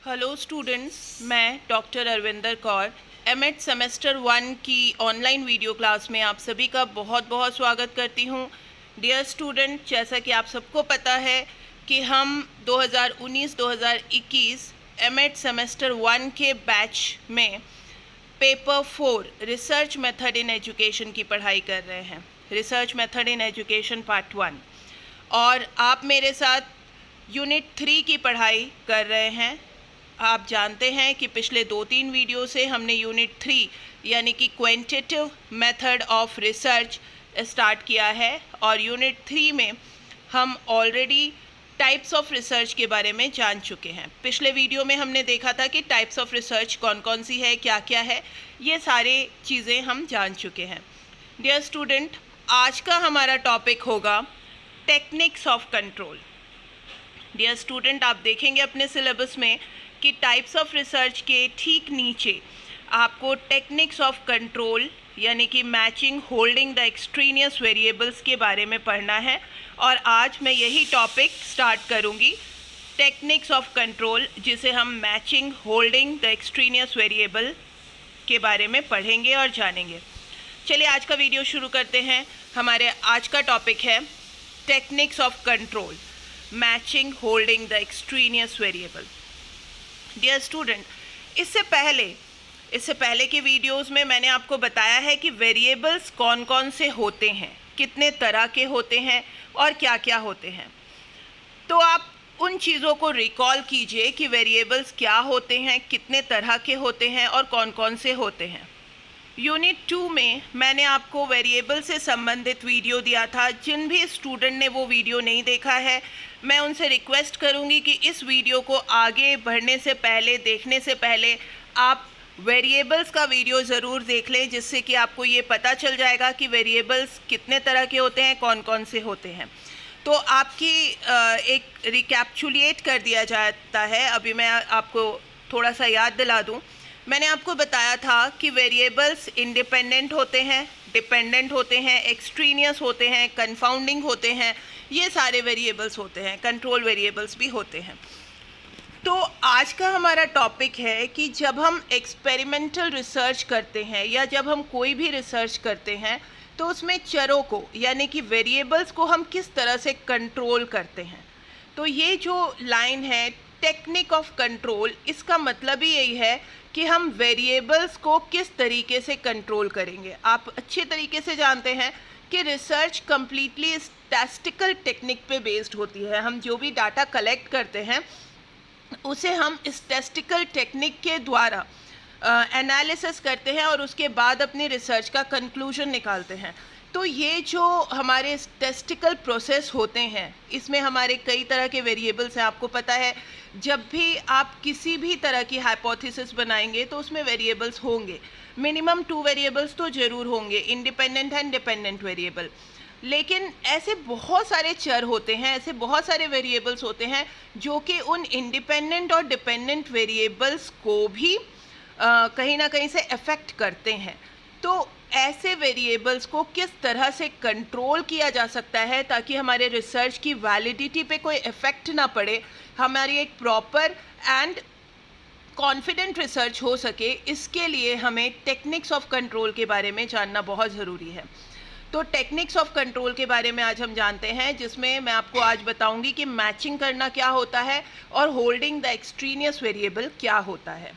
Hello students, मैं doctor Arvinder Kaur M Ed semester 1 की online video class में आप सभी का बहुत बहुत स्वागत करती हूँ। डियर स्टूडेंट, जैसा कि आप सबको पता है कि हम 2019-2021 एमएड सेमेस्टर 1 के बैच में paper 4 research method in education की पढ़ाई कर रहे हैं। Research method in education part 1, और आप मेरे साथ यूनिट 3 की पढ़ाई कर रहे हैं। आप जानते हैं कि पिछले 2-3 वीडियो से हमने यूनिट 3 यानी कि quantitative method of research start किया है, और यूनिट 3 में हम ऑलरेडी टाइप्स ऑफ रिसर्च के बारे में जान चुके हैं। पिछले वीडियो में हमने देखा था कि टाइप्स ऑफ रिसर्च कौन कौन सी है, क्या क्या है, ये सारे चीज़ें हम जान चुके हैं। डियर स्टूडेंट, आज का हमारा टॉपिक होगा techniques of control. Dear student, आप देखेंगे अपने सिलेबस में कि टाइप्स ऑफ रिसर्च के ठीक नीचे आपको टेक्निक्स ऑफ कंट्रोल यानी कि matching holding the extraneous variables के बारे में पढ़ना है, और आज मैं यही टॉपिक स्टार्ट करूंगी, टेक्निक्स ऑफ कंट्रोल, जिसे हम matching holding the extraneous variable के बारे में पढ़ेंगे और जानेंगे। चलिए आज का वीडियो शुरू करते हैं। हमारे आज का टॉपिक है techniques of control, matching holding the extraneous variable. Dear student, इससे पहले के वीडियोस में मैंने आपको बताया है कि वेरिएबल्स कौन कौन से होते हैं, कितने तरह के होते हैं और क्या क्या होते हैं। तो आप उन चीज़ों को रिकॉल कीजिए कि वेरिएबल्स क्या होते हैं, कितने तरह के होते हैं और कौन कौन से होते हैं। यूनिट 2 में मैंने आपको वेरिएबल से संबंधित वीडियो दिया था। जिन भी स्टूडेंट ने वो वीडियो नहीं देखा है, मैं उनसे रिक्वेस्ट करूंगी कि इस वीडियो को आगे बढ़ने से पहले, देखने से पहले आप वेरिएबल्स का वीडियो ज़रूर देख लें, जिससे कि आपको ये पता चल जाएगा कि वेरिएबल्स कितने तरह के होते हैं, कौन कौन से होते हैं। तो आपकी एक रिकैप्चुलेट कर दिया जाता है। अभी मैं आपको थोड़ा सा याद दिला दूं। मैंने आपको बताया था कि वेरिएबल्स इंडिपेंडेंट होते हैं, डिपेंडेंट होते हैं, एक्सट्रेनियस होते हैं, कंफाउंडिंग होते हैं, ये सारे वेरिएबल्स होते हैं, कंट्रोल वेरिएबल्स भी होते हैं। तो आज का हमारा टॉपिक है कि जब हम एक्सपेरिमेंटल रिसर्च करते हैं या जब हम कोई भी रिसर्च करते हैं, तो उसमें चरों को यानी कि वेरिएबल्स को हम किस तरह से कंट्रोल करते हैं। तो ये जो लाइन है टेक्निक ऑफ कंट्रोल, इसका मतलब ही यही है कि हम वेरिएबल्स को किस तरीके से कंट्रोल करेंगे। आप अच्छे तरीके से जानते हैं कि रिसर्च कम्प्लीटली स्टैटिस्टिकल टेक्निक पे बेस्ड होती है। हम जो भी डाटा कलेक्ट करते हैं उसे हम स्टैटिस्टिकल टेक्निक के द्वारा एनालिसिस करते हैं और उसके बाद अपनी रिसर्च का कंक्लूजन निकालते हैं। तो ये जो हमारे स्टैटिस्टिकल प्रोसेस होते हैं, इसमें हमारे कई तरह के वेरिएबल्स हैं। आपको पता है, जब भी आप किसी भी तरह की हाइपोथेसिस बनाएंगे तो उसमें वेरिएबल्स होंगे, मिनिमम 2 वेरिएबल्स तो ज़रूर होंगे, इंडिपेंडेंट एंड डिपेंडेंट वेरिएबल। लेकिन ऐसे बहुत सारे चर होते हैं, ऐसे बहुत सारे वेरिएबल्स होते हैं जो कि उन इंडिपेंडेंट और डिपेंडेंट वेरिएबल्स को भी कहीं ना कहीं से अफेक्ट करते हैं। तो ऐसे वेरिएबल्स को किस तरह से कंट्रोल किया जा सकता है ताकि हमारे रिसर्च की वैलिडिटी पे कोई इफ़ेक्ट ना पड़े, हमारी एक प्रॉपर एंड कॉन्फिडेंट रिसर्च हो सके, इसके लिए हमें टेक्निक्स ऑफ कंट्रोल के बारे में जानना बहुत ज़रूरी है। तो टेक्निक्स ऑफ कंट्रोल के बारे में आज हम जानते हैं, जिसमें मैं आपको आज बताऊंगी कि मैचिंग करना क्या होता है और होल्डिंग द एक्सट्रेनियस वेरिएबल क्या होता है।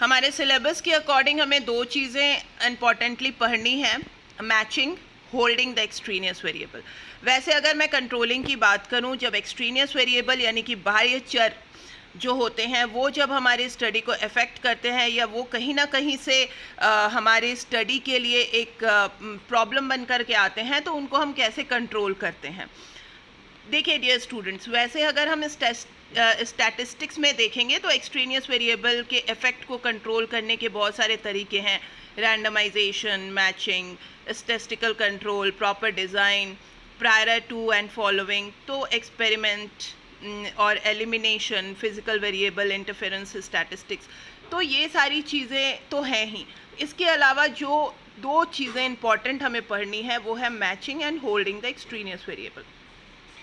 हमारे सिलेबस के अकॉर्डिंग हमें 2 चीज़ें इंपॉर्टेंटली पढ़नी हैं, matching, holding the extraneous variable. वैसे अगर मैं कंट्रोलिंग की बात करूं, जब एक्सट्रेनियस वेरिएबल यानी कि बाह्य चर जो होते हैं वो जब हमारी स्टडी को अफेक्ट करते हैं या वो कहीं ना कहीं से हमारी स्टडी के लिए एक प्रॉब्लम बन कर के आते हैं, तो उनको हम कैसे कंट्रोल करते हैं। देखिए डियर स्टूडेंट्स, वैसे अगर हम स्टैटिस्टिक्स में देखेंगे तो एक्सट्रेनियस वेरिएबल के इफेक्ट को कंट्रोल करने के बहुत सारे तरीके हैं, randomization, matching, statistical control, proper design, prior to and following, तो एक्सपेरिमेंट और elimination, physical variable, interference statistics, तो ये सारी चीज़ें तो हैं ही। इसके अलावा जो 2 चीज़ें इंपॉर्टेंट हमें पढ़नी है वो है matching and holding the extraneous variable.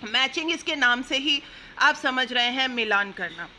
Matching, इसके नाम से ही आप समझ रहे हैं, मिलान करना।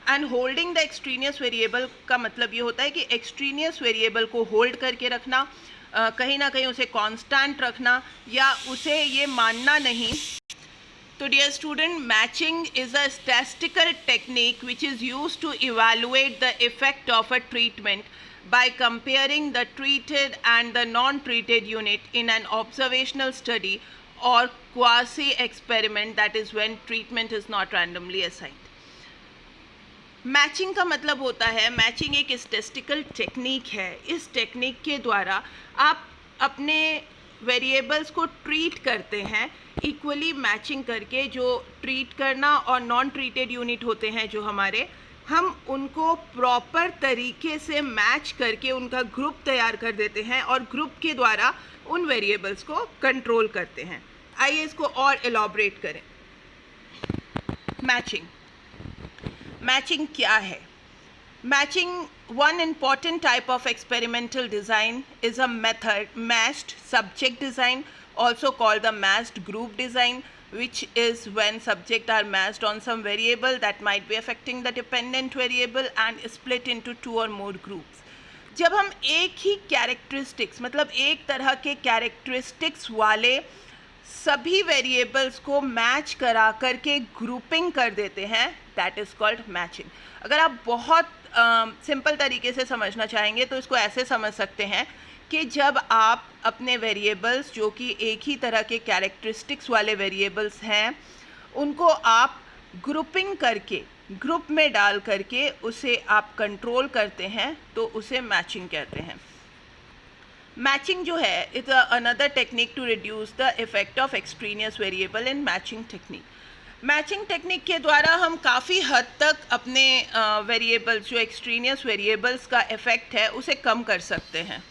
And holding the extraneous variable का मतलब ये होता है कि एक्सट्रीनियस वेरिएबल को होल्ड करके रखना, कहीं ना कहीं उसे कांस्टेंट रखना या उसे ये मानना नहीं. तो dear student, matching is a statistical technique which is used to evaluate the effect of a treatment by comparing the treated and the non-treated unit in an observational study or quasi-experiment, that is when treatment is not randomly assigned. Matching का मतलब होता है, matching एक statistical technique है. इस technique के द्वारा आप अपने वेरिएबल्स को ट्रीट करते हैं इक्वली मैचिंग करके. जो ट्रीट करना और नॉन ट्रीटेड यूनिट होते हैं जो हमारे, हम उनको प्रॉपर तरीके से मैच करके उनका ग्रुप तैयार कर देते हैं और ग्रुप के द्वारा उन वेरिएबल्स को कंट्रोल करते हैं. आइए इसको और एलॉबरेट करें. मैचिंग क्या है? Matching, one important type of experimental design is a method matched subject design, also called the matched group design, which is when subjects are matched on some variable that might be affecting the dependent variable and split into two or more groups. जब हम एक ही characteristics, मतलब एक तरह के characteristics वाले सभी variables को मैच करा करके ग्रुपिंग कर देते हैं, दैट इज़ कॉल्ड मैचिंग. अगर आप बहुत सिंपल तरीके से समझना चाहेंगे तो इसको ऐसे समझ सकते हैं कि जब आप अपने वेरिएबल्स जो कि एक ही तरह के कैरेक्टरिस्टिक्स वाले वेरिएबल्स हैं उनको आप ग्रुपिंग करके, ग्रुप में डाल करके उसे आप कंट्रोल करते हैं, तो उसे मैचिंग कहते हैं. मैचिंग जो है, it's another technique to reduce the effect of extraneous variable in matching technique. Matching technique के द्वारा हम काफ़ी हद तक अपने वेरिएबल्स, जो एक्सट्रीनियस वेरिएबल्स का इफ़ेक्ट है, उसे कम कर सकते हैं.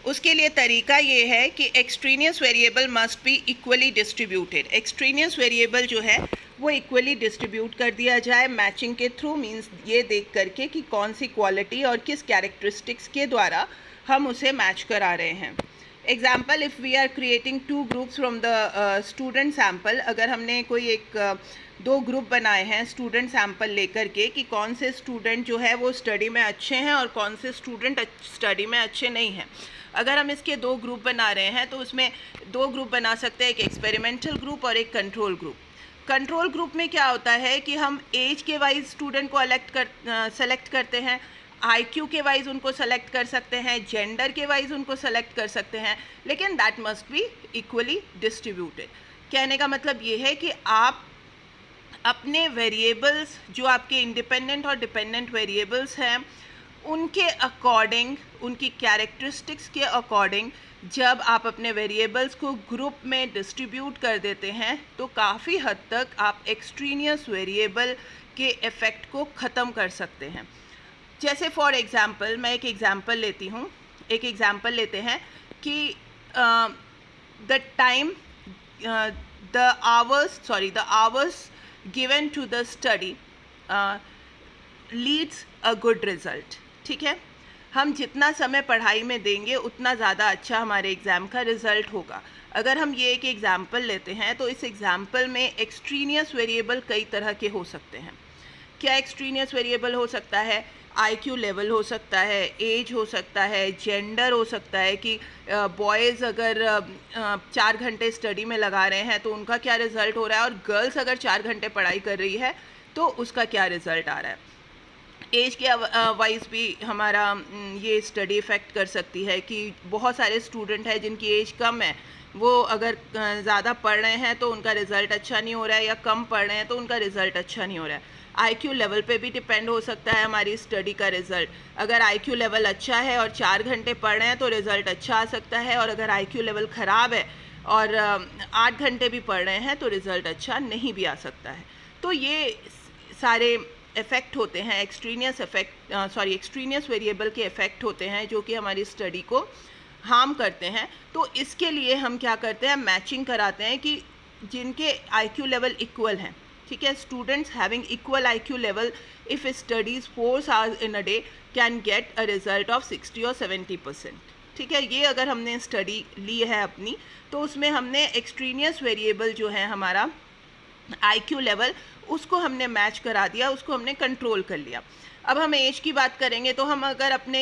उसके लिए तरीका ये है कि extraneous variable must be equally distributed. Extraneous variable जो है वो इक्वली डिस्ट्रीब्यूट कर दिया जाए मैचिंग के थ्रू. मींस ये देख करके कि कौन सी क्वालिटी और किस कैरेक्टरिस्टिक्स के द्वारा हम उसे मैच करा रहे हैं. Example, if we are creating 2 groups from the student sample, अगर हमने कोई एक 2 ग्रुप बनाए हैं स्टूडेंट सैम्पल लेकर के कि कौन से स्टूडेंट जो है वो स्टडी में अच्छे हैं और कौन से स्टूडेंट स्टडी में अच्छे नहीं हैं. अगर हम इसके 2 ग्रुप बना रहे हैं तो उसमें 2 ग्रुप बना सकते हैं, एक एक्सपेरिमेंटल ग्रुप और एक कंट्रोल ग्रुप. कंट्रोल ग्रुप में क्या होता है कि हम एज के वाइज स्टूडेंट को सेलेक्ट करते हैं, IQ के वाइज उनको सेलेक्ट कर सकते हैं, जेंडर के वाइज उनको सेलेक्ट कर सकते हैं, लेकिन that must be equally distributed. कहने का मतलब ये है कि आप अपने वेरिएबल्स, जो आपके इंडिपेंडेंट और डिपेंडेंट वेरिएबल्स हैं, उनके अकॉर्डिंग, उनकी कैरेक्टरिस्टिक्स के अकॉर्डिंग जब आप अपने वेरिएबल्स को ग्रुप में डिस्ट्रीब्यूट कर देते हैं तो काफ़ी हद तक आप एक्सट्रीनियस वेरिएबल के इफ़ेक्ट को ख़त्म कर सकते हैं. जैसे फॉर एग्ज़ाम्पल, मैं एक एग्ज़ाम्पल लेती हूँ. एक एग्ज़ाम्पल लेते हैं कि the time, the hours given to the study leads a good result. ठीक है, हम जितना समय पढ़ाई में देंगे उतना ज़्यादा अच्छा हमारे एग्ज़ाम का रिज़ल्ट होगा. अगर हम ये एक एग्ज़ाम्पल लेते हैं तो इस एग्ज़ाम्पल में एक्सट्रीनियस वेरिएबल कई तरह के हो सकते हैं. क्या एक्सट्रीनियस वेरिएबल हो सकता है? IQ लेवल हो सकता है, एज हो सकता है, जेंडर हो सकता है कि बॉयज़ अगर 4 घंटे स्टडी में लगा रहे हैं तो उनका क्या रिज़ल्ट हो रहा है, और गर्ल्स अगर 4 घंटे पढ़ाई कर रही है तो उसका क्या रिज़ल्ट आ रहा है. एज के वाइज भी हमारा ये स्टडी इफ़ेक्ट कर सकती है कि बहुत सारे स्टूडेंट हैं जिनकी एज कम है, वो अगर ज़्यादा पढ़ रहे हैं तो उनका रिज़ल्ट अच्छा नहीं हो रहा है, या कम पढ़ रहे हैं तो उनका रिज़ल्ट अच्छा नहीं हो रहा है. IQ लेवल पे भी डिपेंड हो सकता है हमारी स्टडी का रिज़ल्ट. अगर IQ लेवल अच्छा है और 4 घंटे पढ़ रहे हैं तो रिज़ल्ट अच्छा आ सकता है, और अगर IQ लेवल ख़राब है और 8 घंटे भी पढ़ रहे हैं तो रिज़ल्ट अच्छा नहीं भी आ सकता है. तो ये सारे इफ़ेक्ट होते हैं, एक्सट्रीनियस वेरिएबल के इफ़ेक्ट होते हैं जो कि हमारी स्टडी को हार्म करते हैं. तो इसके लिए हम क्या करते हैं, मैचिंग कराते हैं कि जिनके IQ लेवल इक्वल हैं. ठीक है, students having equal IQ level if studies 4 hours in a day can get a result of 60 और 70%. ठीक है, ये अगर हमने स्टडी ली है अपनी, तो उसमें हमने एक्सट्रीनियस वेरिएबल जो है हमारा IQ लेवल, उसको हमने मैच करा दिया, उसको हमने कंट्रोल कर लिया। अब हम एज की बात करेंगे तो हम अगर अपने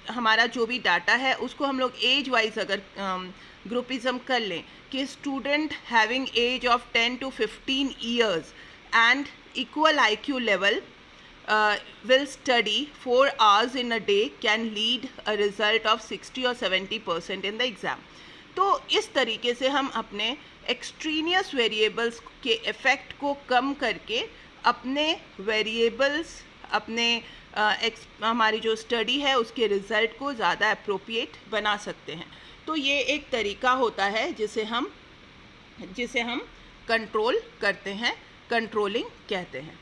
हमारा जो भी डाटा है उसको हम लोग एज वाइज अगर ग्रुपिज़म कर लें कि student having age of 10 to 15 years and equal IQ level will study 4 hours in a day can lead a result of 60 or 70% in the exam. तो इस तरीके से हम अपने एक्सट्रीनियस वेरिएबल्स के इफ़ेक्ट को कम करके अपने वेरिएबल्स, अपने हमारी जो स्टडी है उसके रिज़ल्ट को ज़्यादा अप्रोप्रिएट बना सकते हैं। तो ये एक तरीका होता है जिसे हम कंट्रोल करते हैं, कंट्रोलिंग कहते हैं।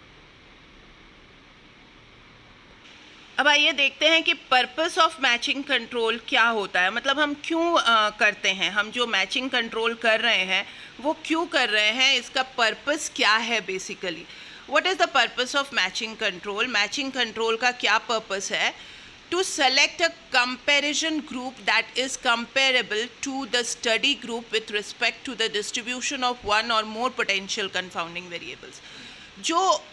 अब आइए देखते हैं कि पर्पस ऑफ मैचिंग कंट्रोल क्या होता है, मतलब हम क्यों करते हैं, हम जो मैचिंग कंट्रोल कर रहे हैं वो क्यों कर रहे हैं, इसका पर्पस क्या है basically. What is the purpose of matching control? Matching control का क्या पर्पस है? To select a comparison group that is comparable to the study group with respect to the distribution of one or more potential confounding variables. जो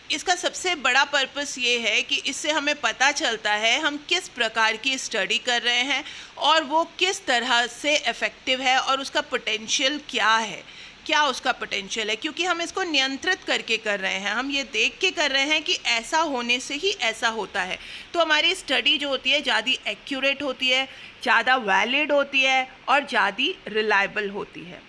इसका सबसे बड़ा purpose ये है कि इससे हमें पता चलता है हम किस प्रकार की स्टडी कर रहे हैं और वो किस तरह से इफ़ेक्टिव है और उसका पोटेंशियल क्या है, क्या उसका पोटेंशियल है, क्योंकि हम इसको नियंत्रित करके कर रहे हैं, हम ये देख के कर रहे हैं कि ऐसा होने से ही ऐसा होता है। तो हमारी स्टडी जो होती है ज़्यादा एक्यूरेट होती है, ज़्यादा वैलिड होती है और ज़्यादा रिलायबल होती है।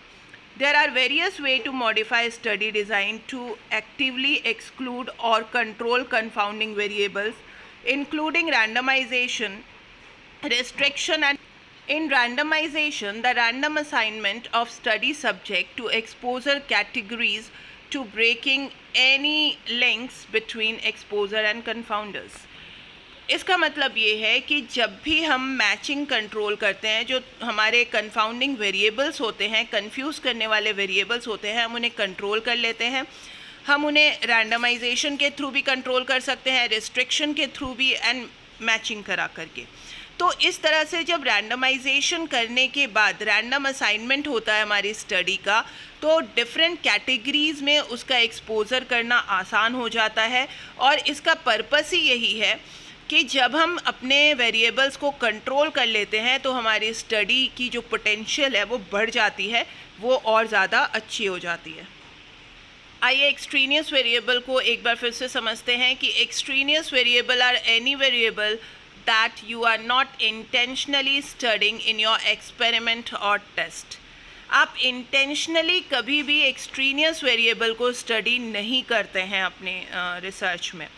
There are various ways to modify study design to actively exclude or control confounding variables, including randomization, restriction, and in randomization, the random assignment of study subject to exposure categories to breaking any links between exposure and confounders. इसका मतलब ये है कि जब भी हम matching control करते हैं, जो हमारे कंफाउंडिंग वेरिएबल्स होते हैं, कंफ्यूज करने वाले वेरिएबल्स होते हैं, हम उन्हें कंट्रोल कर लेते हैं। हम उन्हें रैंडमाइजेशन के थ्रू भी कंट्रोल कर सकते हैं, रिस्ट्रिक्शन के थ्रू भी, एंड मैचिंग करा करके। तो इस तरह से जब रैंडमाइजेशन करने के बाद रैंडम असाइनमेंट होता है हमारी स्टडी का, तो डिफरेंट कैटेगरीज़ में उसका एक्सपोजर करना आसान हो जाता है। और इसका पर्पस ही यही है कि जब हम अपने वेरिएबल्स को कंट्रोल कर लेते हैं तो हमारी स्टडी की जो पोटेंशियल है वो बढ़ जाती है, वो और ज़्यादा अच्छी हो जाती है। आइए एक्सट्रीनियस वेरिएबल को एक बार फिर से समझते हैं कि extraneous variable are any variable that you are not intentionally studying in your experiment or test. आप इंटेंशनली कभी भी एक्सट्रीनियस वेरिएबल को स्टडी नहीं करते हैं अपने रिसर्च में,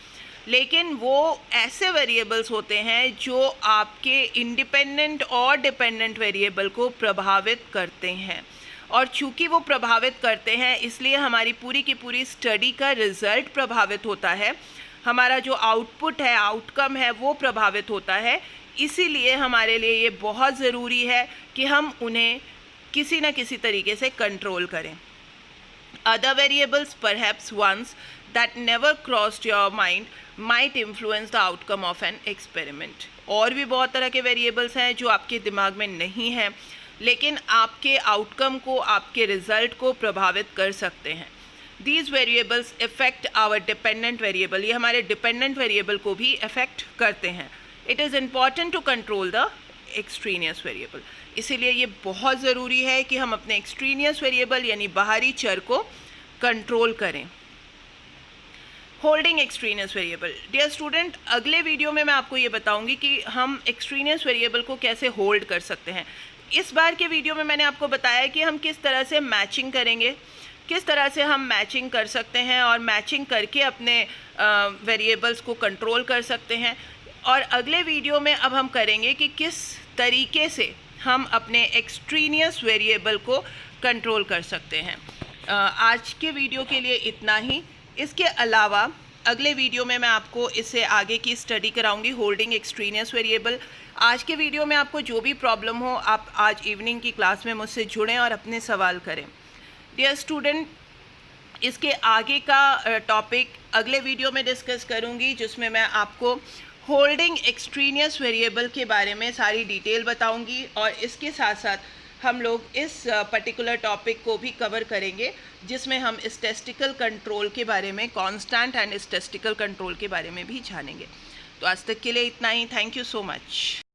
लेकिन वो ऐसे वेरिएबल्स होते हैं जो आपके इंडिपेंडेंट और डिपेंडेंट वेरिएबल को प्रभावित करते हैं। और चूँकि वो प्रभावित करते हैं इसलिए हमारी पूरी की पूरी स्टडी का रिज़ल्ट प्रभावित होता है, हमारा जो आउटपुट है, आउटकम है, वो प्रभावित होता है। इसीलिए हमारे लिए ये बहुत ज़रूरी है कि हम उन्हें किसी न किसी तरीके से कंट्रोल करें। Other variables, perhaps ones that never crossed your mind, might influence the outcome of an experiment. और भी बहुत तरह के वेरिएबल्स हैं जो आपके दिमाग में नहीं हैं लेकिन आपके आउटकम को, आपके रिज़ल्ट को प्रभावित कर सकते हैं। These variables affect our dependent variable. ये हमारे डिपेंडेंट वेरिएबल को भी अफेक्ट करते हैं। It is important to control the extraneous variable. इसीलिए ये बहुत ज़रूरी है कि हम अपने एक्सट्रीनियस वेरिएबल यानी बाहरी चर को कंट्रोल करें। Holding extraneous variable. Dear student, अगले वीडियो में मैं आपको ये बताऊंगी कि हम एक्सट्रीनियस वेरिएबल को कैसे होल्ड कर सकते हैं। इस बार के वीडियो में मैंने आपको बताया कि हम किस तरह से मैचिंग करेंगे, किस तरह से हम मैचिंग कर सकते हैं और मैचिंग करके अपने वेरिएबल्स को कंट्रोल कर सकते हैं। और अगले वीडियो में अब हम करेंगे कि किस तरीके से हम अपने एक्सट्रीनियस वेरिएबल को कंट्रोल कर सकते हैं। आज के वीडियो के लिए इतना ही। इसके अलावा अगले वीडियो में मैं आपको इससे आगे की स्टडी कराऊंगी, होल्डिंग एक्सट्रीनियस वेरिएबल। आज के वीडियो में आपको जो भी प्रॉब्लम हो आप आज इवनिंग की क्लास में मुझसे जुड़ें और अपने सवाल करें। डियर स्टूडेंट, इसके आगे का टॉपिक अगले वीडियो में डिस्कस करूंगी जिसमें मैं आपको होल्डिंग एक्सट्रीनियस वेरिएबल के बारे में सारी डिटेल बताऊंगी और इसके साथ साथ हम लोग इस पर्टिकुलर टॉपिक को भी कवर करेंगे, जिसमें हम स्टैटिस्टिकल कंट्रोल के बारे में, कांस्टेंट एंड स्टैटिस्टिकल कंट्रोल के बारे में भी जानेंगे। तो आज तक के लिए इतना ही। Thank you so much.